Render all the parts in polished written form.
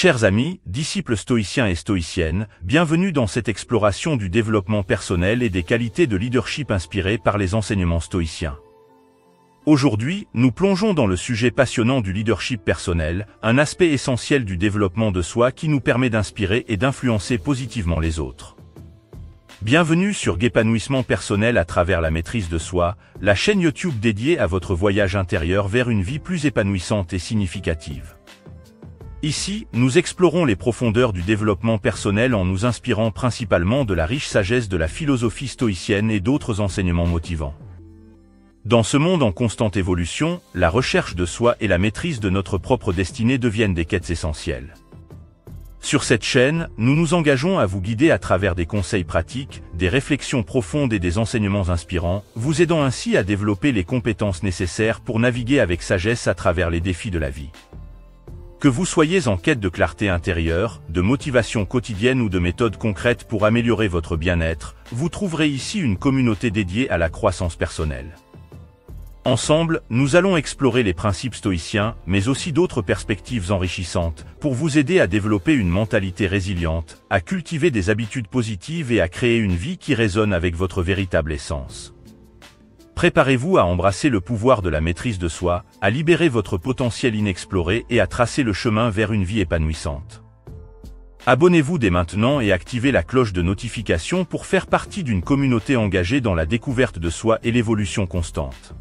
Chers amis, disciples stoïciens et stoïciennes, bienvenue dans cette exploration du développement personnel et des qualités de leadership inspirées par les enseignements stoïciens. Aujourd'hui, nous plongeons dans le sujet passionnant du leadership personnel, un aspect essentiel du développement de soi qui nous permet d'inspirer et d'influencer positivement les autres. Bienvenue sur Épanouissement personnel à travers la maîtrise de soi, la chaîne YouTube dédiée à votre voyage intérieur vers une vie plus épanouissante et significative. Ici, nous explorons les profondeurs du développement personnel en nous inspirant principalement de la riche sagesse de la philosophie stoïcienne et d'autres enseignements motivants. Dans ce monde en constante évolution, la recherche de soi et la maîtrise de notre propre destinée deviennent des quêtes essentielles. Sur cette chaîne, nous nous engageons à vous guider à travers des conseils pratiques, des réflexions profondes et des enseignements inspirants, vous aidant ainsi à développer les compétences nécessaires pour naviguer avec sagesse à travers les défis de la vie. Que vous soyez en quête de clarté intérieure, de motivation quotidienne ou de méthodes concrètes pour améliorer votre bien-être, vous trouverez ici une communauté dédiée à la croissance personnelle. Ensemble, nous allons explorer les principes stoïciens, mais aussi d'autres perspectives enrichissantes, pour vous aider à développer une mentalité résiliente, à cultiver des habitudes positives et à créer une vie qui résonne avec votre véritable essence. Préparez-vous à embrasser le pouvoir de la maîtrise de soi, à libérer votre potentiel inexploré et à tracer le chemin vers une vie épanouissante. Abonnez-vous dès maintenant et activez la cloche de notification pour faire partie d'une communauté engagée dans la découverte de soi et l'évolution constante.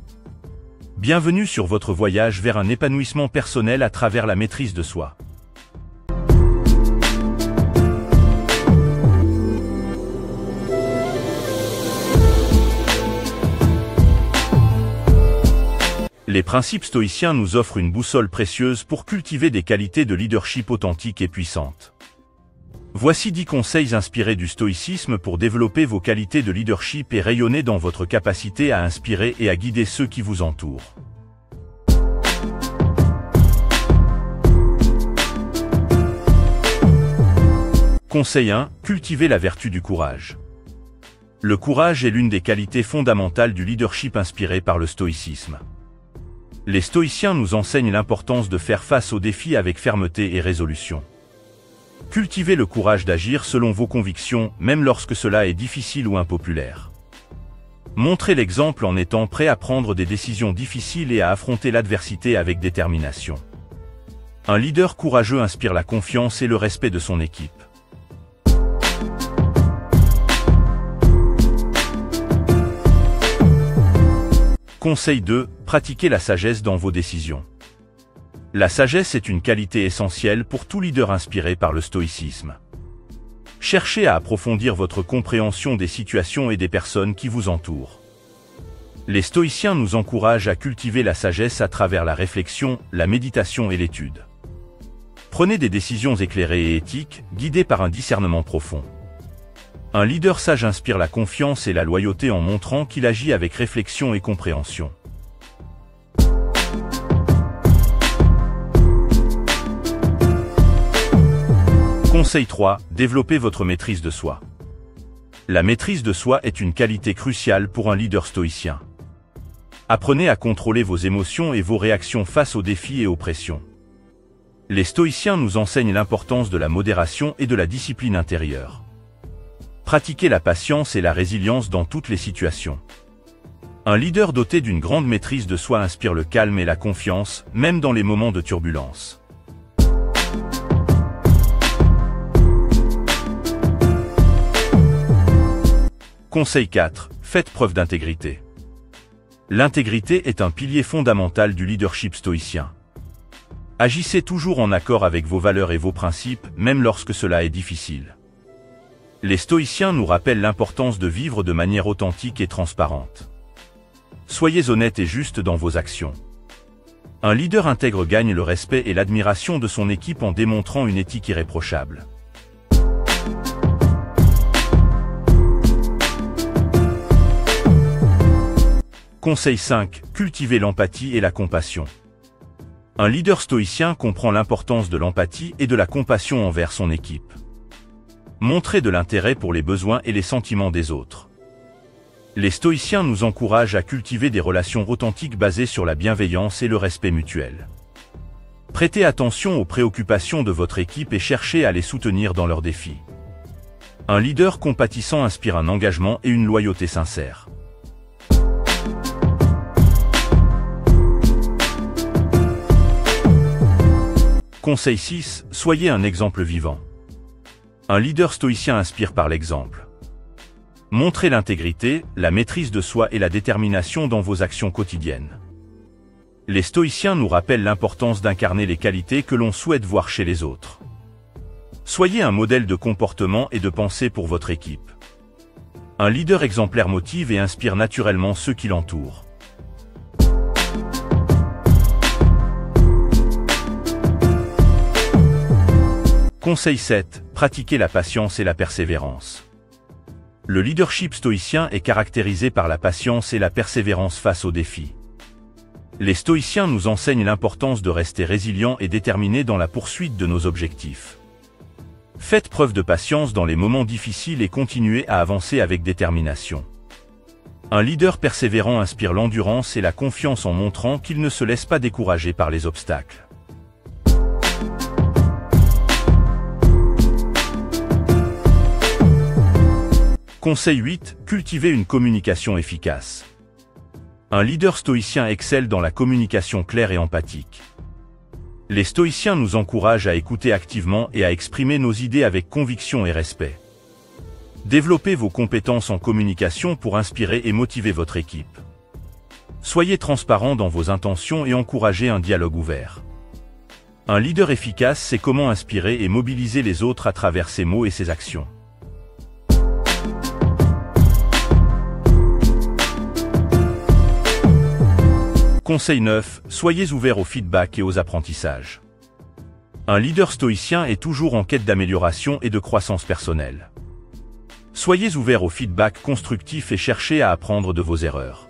Bienvenue sur votre voyage vers un épanouissement personnel à travers la maîtrise de soi. Les principes stoïciens nous offrent une boussole précieuse pour cultiver des qualités de leadership authentiques et puissantes. Voici 10 conseils inspirés du stoïcisme pour développer vos qualités de leadership et rayonner dans votre capacité à inspirer et à guider ceux qui vous entourent. Conseil 1. Cultivez la vertu du courage. Le courage est l'une des qualités fondamentales du leadership inspiré par le stoïcisme. Les stoïciens nous enseignent l'importance de faire face aux défis avec fermeté et résolution. Cultivez le courage d'agir selon vos convictions, même lorsque cela est difficile ou impopulaire. Montrez l'exemple en étant prêt à prendre des décisions difficiles et à affronter l'adversité avec détermination. Un leader courageux inspire la confiance et le respect de son équipe. Conseil 2. Pratiquez la sagesse dans vos décisions. La sagesse est une qualité essentielle pour tout leader inspiré par le stoïcisme. Cherchez à approfondir votre compréhension des situations et des personnes qui vous entourent. Les stoïciens nous encouragent à cultiver la sagesse à travers la réflexion, la méditation et l'étude. Prenez des décisions éclairées et éthiques, guidées par un discernement profond. Un leader sage inspire la confiance et la loyauté en montrant qu'il agit avec réflexion et compréhension. Conseil 3. Développez votre maîtrise de soi. La maîtrise de soi est une qualité cruciale pour un leader stoïcien. Apprenez à contrôler vos émotions et vos réactions face aux défis et aux pressions. Les stoïciens nous enseignent l'importance de la modération et de la discipline intérieure. Pratiquez la patience et la résilience dans toutes les situations. Un leader doté d'une grande maîtrise de soi inspire le calme et la confiance, même dans les moments de turbulence. Conseil 4. Faites preuve d'intégrité. L'intégrité est un pilier fondamental du leadership stoïcien. Agissez toujours en accord avec vos valeurs et vos principes, même lorsque cela est difficile. Les stoïciens nous rappellent l'importance de vivre de manière authentique et transparente. Soyez honnête et juste dans vos actions. Un leader intègre gagne le respect et l'admiration de son équipe en démontrant une éthique irréprochable. Conseil 5. Cultivez l'empathie et la compassion. Un leader stoïcien comprend l'importance de l'empathie et de la compassion envers son équipe. Montrez de l'intérêt pour les besoins et les sentiments des autres. Les stoïciens nous encouragent à cultiver des relations authentiques basées sur la bienveillance et le respect mutuel. Prêtez attention aux préoccupations de votre équipe et cherchez à les soutenir dans leurs défis. Un leader compatissant inspire un engagement et une loyauté sincère. Conseil 6. Soyez un exemple vivant. Un leader stoïcien inspire par l'exemple. Montrez l'intégrité, la maîtrise de soi et la détermination dans vos actions quotidiennes. Les stoïciens nous rappellent l'importance d'incarner les qualités que l'on souhaite voir chez les autres. Soyez un modèle de comportement et de pensée pour votre équipe. Un leader exemplaire motive et inspire naturellement ceux qui l'entourent. Conseil 7. Pratiquez la patience et la persévérance. Le leadership stoïcien est caractérisé par la patience et la persévérance face aux défis. Les stoïciens nous enseignent l'importance de rester résilients et déterminés dans la poursuite de nos objectifs. Faites preuve de patience dans les moments difficiles et continuez à avancer avec détermination. Un leader persévérant inspire l'endurance et la confiance en montrant qu'il ne se laisse pas décourager par les obstacles. Conseil 8. Cultivez une communication efficace. Un leader stoïcien excelle dans la communication claire et empathique. Les stoïciens nous encouragent à écouter activement et à exprimer nos idées avec conviction et respect. Développez vos compétences en communication pour inspirer et motiver votre équipe. Soyez transparent dans vos intentions et encouragez un dialogue ouvert. Un leader efficace sait comment inspirer et mobiliser les autres à travers ses mots et ses actions. Conseil 9. Soyez ouverts au feedback et aux apprentissages. Un leader stoïcien est toujours en quête d'amélioration et de croissance personnelle. Soyez ouverts au feedback constructif et cherchez à apprendre de vos erreurs.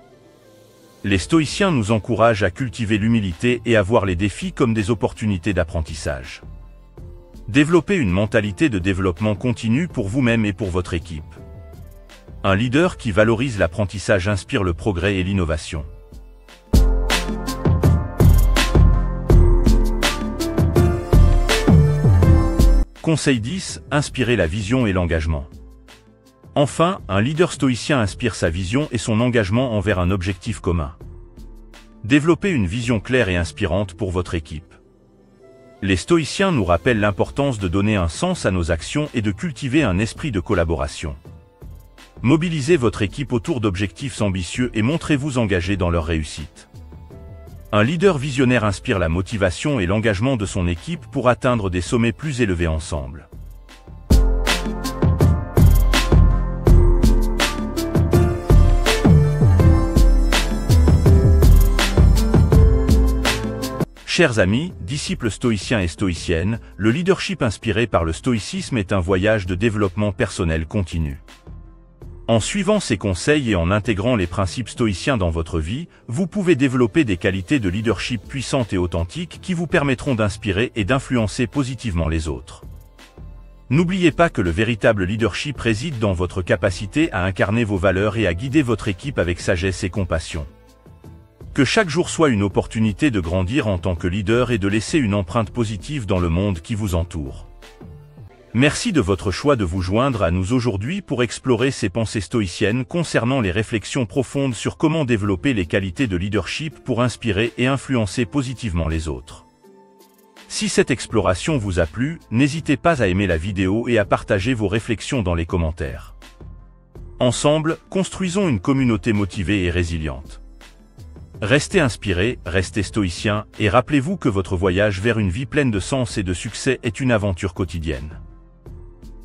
Les stoïciens nous encouragent à cultiver l'humilité et à voir les défis comme des opportunités d'apprentissage. Développez une mentalité de développement continu pour vous-même et pour votre équipe. Un leader qui valorise l'apprentissage inspire le progrès et l'innovation. Conseil 10. Inspirez la vision et l'engagement. Enfin, un leader stoïcien inspire sa vision et son engagement envers un objectif commun. Développez une vision claire et inspirante pour votre équipe. Les stoïciens nous rappellent l'importance de donner un sens à nos actions et de cultiver un esprit de collaboration. Mobilisez votre équipe autour d'objectifs ambitieux et montrez-vous engagés dans leur réussite. Un leader visionnaire inspire la motivation et l'engagement de son équipe pour atteindre des sommets plus élevés ensemble. Chers amis, disciples stoïciens et stoïciennes, le leadership inspiré par le stoïcisme est un voyage de développement personnel continu. En suivant ces conseils et en intégrant les principes stoïciens dans votre vie, vous pouvez développer des qualités de leadership puissantes et authentiques qui vous permettront d'inspirer et d'influencer positivement les autres. N'oubliez pas que le véritable leadership réside dans votre capacité à incarner vos valeurs et à guider votre équipe avec sagesse et compassion. Que chaque jour soit une opportunité de grandir en tant que leader et de laisser une empreinte positive dans le monde qui vous entoure. Merci de votre choix de vous joindre à nous aujourd'hui pour explorer ces pensées stoïciennes concernant les réflexions profondes sur comment développer les qualités de leadership pour inspirer et influencer positivement les autres. Si cette exploration vous a plu, n'hésitez pas à aimer la vidéo et à partager vos réflexions dans les commentaires. Ensemble, construisons une communauté motivée et résiliente. Restez inspirés, restez stoïciens, et rappelez-vous que votre voyage vers une vie pleine de sens et de succès est une aventure quotidienne.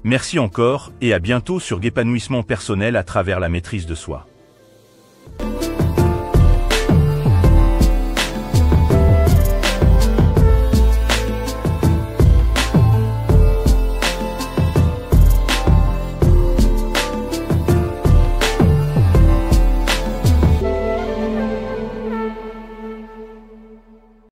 Merci encore, et à bientôt sur Épanouissement personnel à travers la maîtrise de soi.